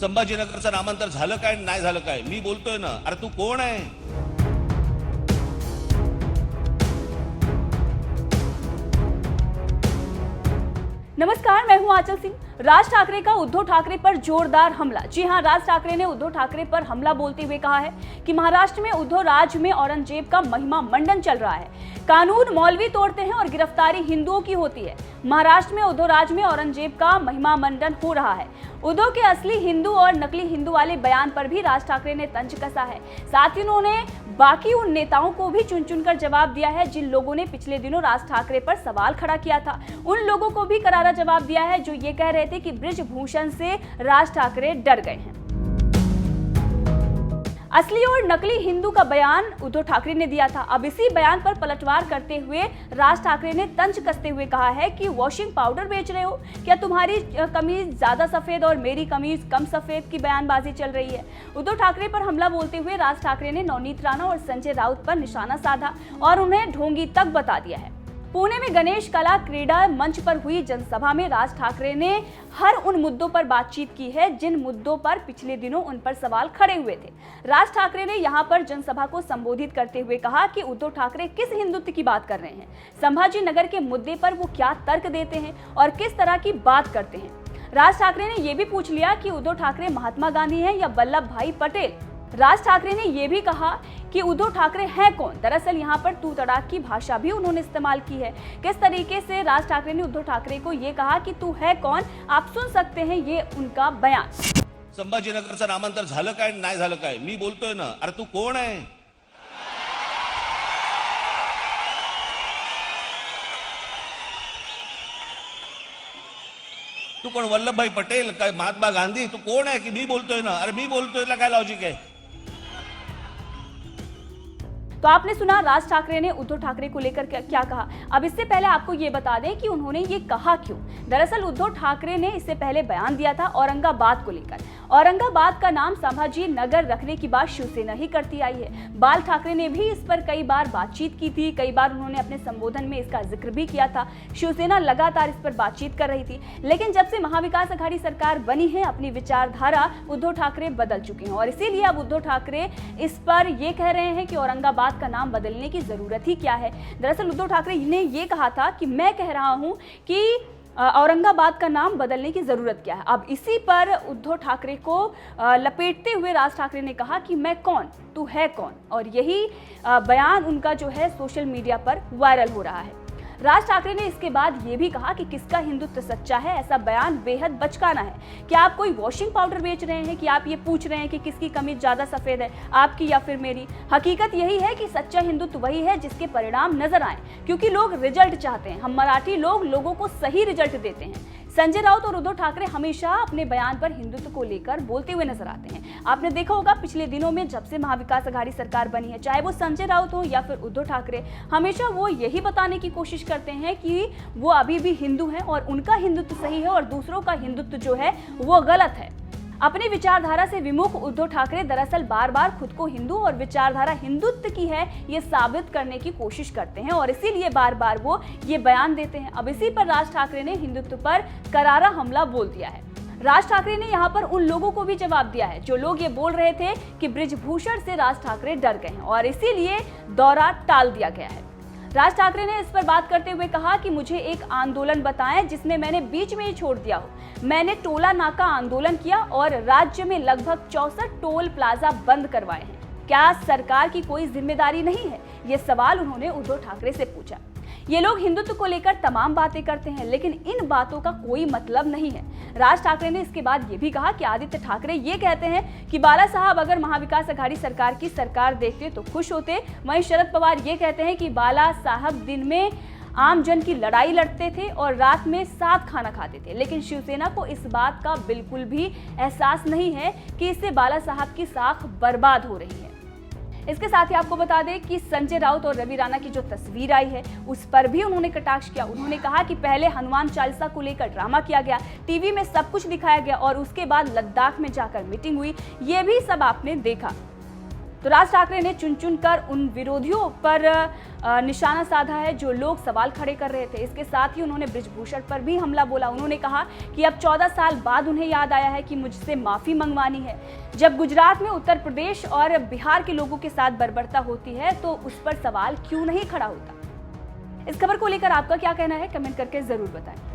संभाजीनगरचं नामांतर झालं काय नाही झालं काय मी बोलतोय ना. अरे तू कोण आहे? नमस्कार, मैं हूं आंचल सिंह। राज ठाकरे का उद्धव ठाकरे पर जोरदार हमला। जी हां, राज ठाकरे ने उद्धव ठाकरे पर हमला बोलते हुए कहा है कि महाराष्ट्र में उद्धव राज में औरंगजेब का महिमा मंडन चल रहा है। कानून मौलवी तोड़ते हैं और गिरफ्तारी हिंदुओं की होती है। महाराष्ट्र में उद्धव राज में औरंगजेब का महिमा मंडन हो रहा है। उद्धव के असली हिंदू और नकली हिंदू वाले बयान पर भी राज ठाकरे ने तंज कसा है। साथ ही उन्होंने बाकी उन नेताओं को भी चुन चुनकर जवाब दिया है जिन लोगों ने पिछले दिनों राज ठाकरे पर सवाल खड़ा किया था। उन लोगों को भी करारा जवाब दिया है जो ये कह रहे थे कि बृजभूषण से राज ठाकरे डर गए हैं। असली और नकली हिंदू का बयान उद्धव ठाकरे ने दिया था। अब इसी बयान पर पलटवार करते हुए राज ठाकरे ने तंज कसते हुए कहा है कि वॉशिंग पाउडर बेच रहे हो क्या? तुम्हारी कमीज ज्यादा सफेद और मेरी कमीज कम सफेद की बयानबाजी चल रही है। उद्धव ठाकरे पर हमला बोलते हुए राज ठाकरे ने नवनीत राणा और संजय राउत पर निशाना साधा और उन्हें ढोंगी तक बता दिया है। पुणे में गणेश कला क्रीड़ा मंच पर हुई जनसभा में राज ठाकरे ने हर उन मुद्दों पर बातचीत की है जिन मुद्दों पर पिछले दिनों उन पर सवाल खड़े हुए थे। राज ठाकरे ने यहां पर जनसभा को संबोधित करते हुए कहा कि उद्धव ठाकरे किस हिंदुत्व की बात कर रहे हैं, संभाजी नगर के मुद्दे पर वो क्या तर्क देते हैं और किस तरह की बात करते हैं। राज ठाकरे ने यह भी पूछ लिया कि उद्धव ठाकरे महात्मा गांधी हैं या वल्लभ भाई पटेल। राज ठाकरे ने यह भी कहा कि उद्धव ठाकरे हैं कौन। दरअसल यहाँ पर तू तड़ाक की भाषा भी उन्होंने इस्तेमाल की है। किस तरीके से राज ठाकरे ने उद्धव ठाकरे को ये कहा कि तू है कौन, आप सुन सकते हैं ये उनका बयान। संभाजीनगरचं नामांतर झालं काय नाही झालं काय मी बोलतोय ना. अरे तू कोण आहे? तू कोण? वल्लभभाई पटेल काय महात्मा गांधी? तू कोण आहे की मी बोलतोय ना? अरे मी बोलतोय ना, काय लॉजिक है? तो आपने सुना राज ठाकरे ने उद्धव ठाकरे को लेकर क्या कहा। अब इससे पहले आपको ये बता दें कि उन्होंने ये कहा क्यों। दरअसल उद्धव ठाकरे ने इससे पहले बयान दिया था औरंगाबाद को लेकर। औरंगाबाद का नाम संभाजी नगर रखने की बात शिवसेना ही करती आई है। बाल ठाकरे ने भी इस पर कई बार बातचीत की थी, कई बार उन्होंने अपने संबोधन में इसका जिक्र भी किया था। शिवसेना लगातार इस पर बातचीत कर रही थी, लेकिन जब से महाविकास अघाड़ी सरकार बनी है अपनी विचारधारा उद्धव ठाकरे बदल चुके हैं और इसीलिए अब उद्धव ठाकरे इस पर यह कह रहे हैं कि औरंगाबाद का नाम बदलने की जरूरत ही क्या है। दरअसल उद्धव ठाकरे ने यह कहा था कि मैं कह रहा हूं कि औरंगाबाद का नाम बदलने की जरूरत क्या है। अब इसी पर उद्धव ठाकरे को लपेटते हुए राज ठाकरे ने कहा कि मैं कौन, तू है कौन, और यही बयान उनका जो है सोशल मीडिया पर वायरल हो रहा है। राज ठाकरे ने इसके बाद ये भी कहा कि किसका हिंदुत्व सच्चा है, ऐसा बयान बेहद बचकाना है। क्या आप कोई वॉशिंग पाउडर बेच रहे हैं कि आप ये पूछ रहे हैं कि किसकी कमीज ज्यादा सफेद है, आपकी या फिर मेरी? हकीकत यही है कि सच्चा हिंदुत्व वही है जिसके परिणाम नजर आए, क्योंकि लोग रिजल्ट चाहते हैं। हम मराठी लोग लोगों को सही रिजल्ट देते हैं। संजय राउत और उद्धव ठाकरे हमेशा अपने बयान पर हिंदुत्व को लेकर बोलते हुए नजर आते हैं। आपने देखा होगा पिछले दिनों में जब से महाविकास अघाड़ी सरकार बनी है, चाहे वो संजय राउत हो या फिर उद्धव ठाकरे, हमेशा वो यही बताने की कोशिश करते हैं कि वो अभी भी हिंदू हैं और उनका हिंदुत्व सही है और दूसरों का हिंदुत्व जो है वो गलत है। अपनी विचारधारा से विमुख उद्धव ठाकरे दरअसल बार बार खुद को हिंदू और विचारधारा हिंदुत्व की है ये साबित करने की कोशिश करते हैं और इसीलिए बार बार वो ये बयान देते हैं। अब इसी पर राज ठाकरे ने हिंदुत्व पर करारा हमला बोल दिया है। राज ठाकरे ने यहाँ पर उन लोगों को भी जवाब दिया है जो लोग ये बोल रहे थे कि बृजभूषण से राज ठाकरे डर गए हैं और इसीलिए दौरा टाल दिया गया है। राज ठाकरे ने इस पर बात करते हुए कहा कि मुझे एक आंदोलन बताएं जिसमें मैंने बीच में ही छोड़ दिया हो। मैंने टोला नाका आंदोलन किया और राज्य में लगभग 64 टोल प्लाजा बंद करवाए हैं। क्या सरकार की कोई जिम्मेदारी नहीं है? ये सवाल उन्होंने उद्धव ठाकरे से पूछा। ये लोग हिंदुत्व को लेकर तमाम बातें करते हैं, लेकिन इन बातों का कोई मतलब नहीं है। राज ठाकरे ने इसके बाद ये भी कहा कि आदित्य ठाकरे ये कहते हैं कि बाला साहब अगर महाविकास अघाड़ी सरकार की सरकार देखते तो खुश होते। वहीं शरद पवार ये कहते हैं कि बाला साहब दिन में आम जन की लड़ाई लड़ते थे और रात में साथ खाना खाते थे, लेकिन शिवसेना को इस बात का बिल्कुल भी एहसास नहीं है कि इससे बाला साहब की साख बर्बाद हो रही है। इसके साथ ही आपको बता दें कि संजय राउत और रवि राणा की जो तस्वीर आई है उस पर भी उन्होंने कटाक्ष किया। उन्होंने कहा कि पहले हनुमान चालीसा को लेकर ड्रामा किया गया, टीवी में सब कुछ दिखाया गया और उसके बाद लद्दाख में जाकर मीटिंग हुई, ये भी सब आपने देखा। तो राज ठाकरे ने चुन चुन कर उन विरोधियों पर निशाना साधा है जो लोग सवाल खड़े कर रहे थे। इसके साथ ही उन्होंने बृजभूषण पर भी हमला बोला। उन्होंने कहा कि अब 14 साल बाद उन्हें याद आया है कि मुझसे माफी मंगवानी है। जब गुजरात में उत्तर प्रदेश और बिहार के लोगों के साथ बर्बरता होती है तो उस पर सवाल क्यों नहीं खड़ा होता। इस खबर को लेकर आपका क्या कहना है, कमेंट करके जरूर बताएं।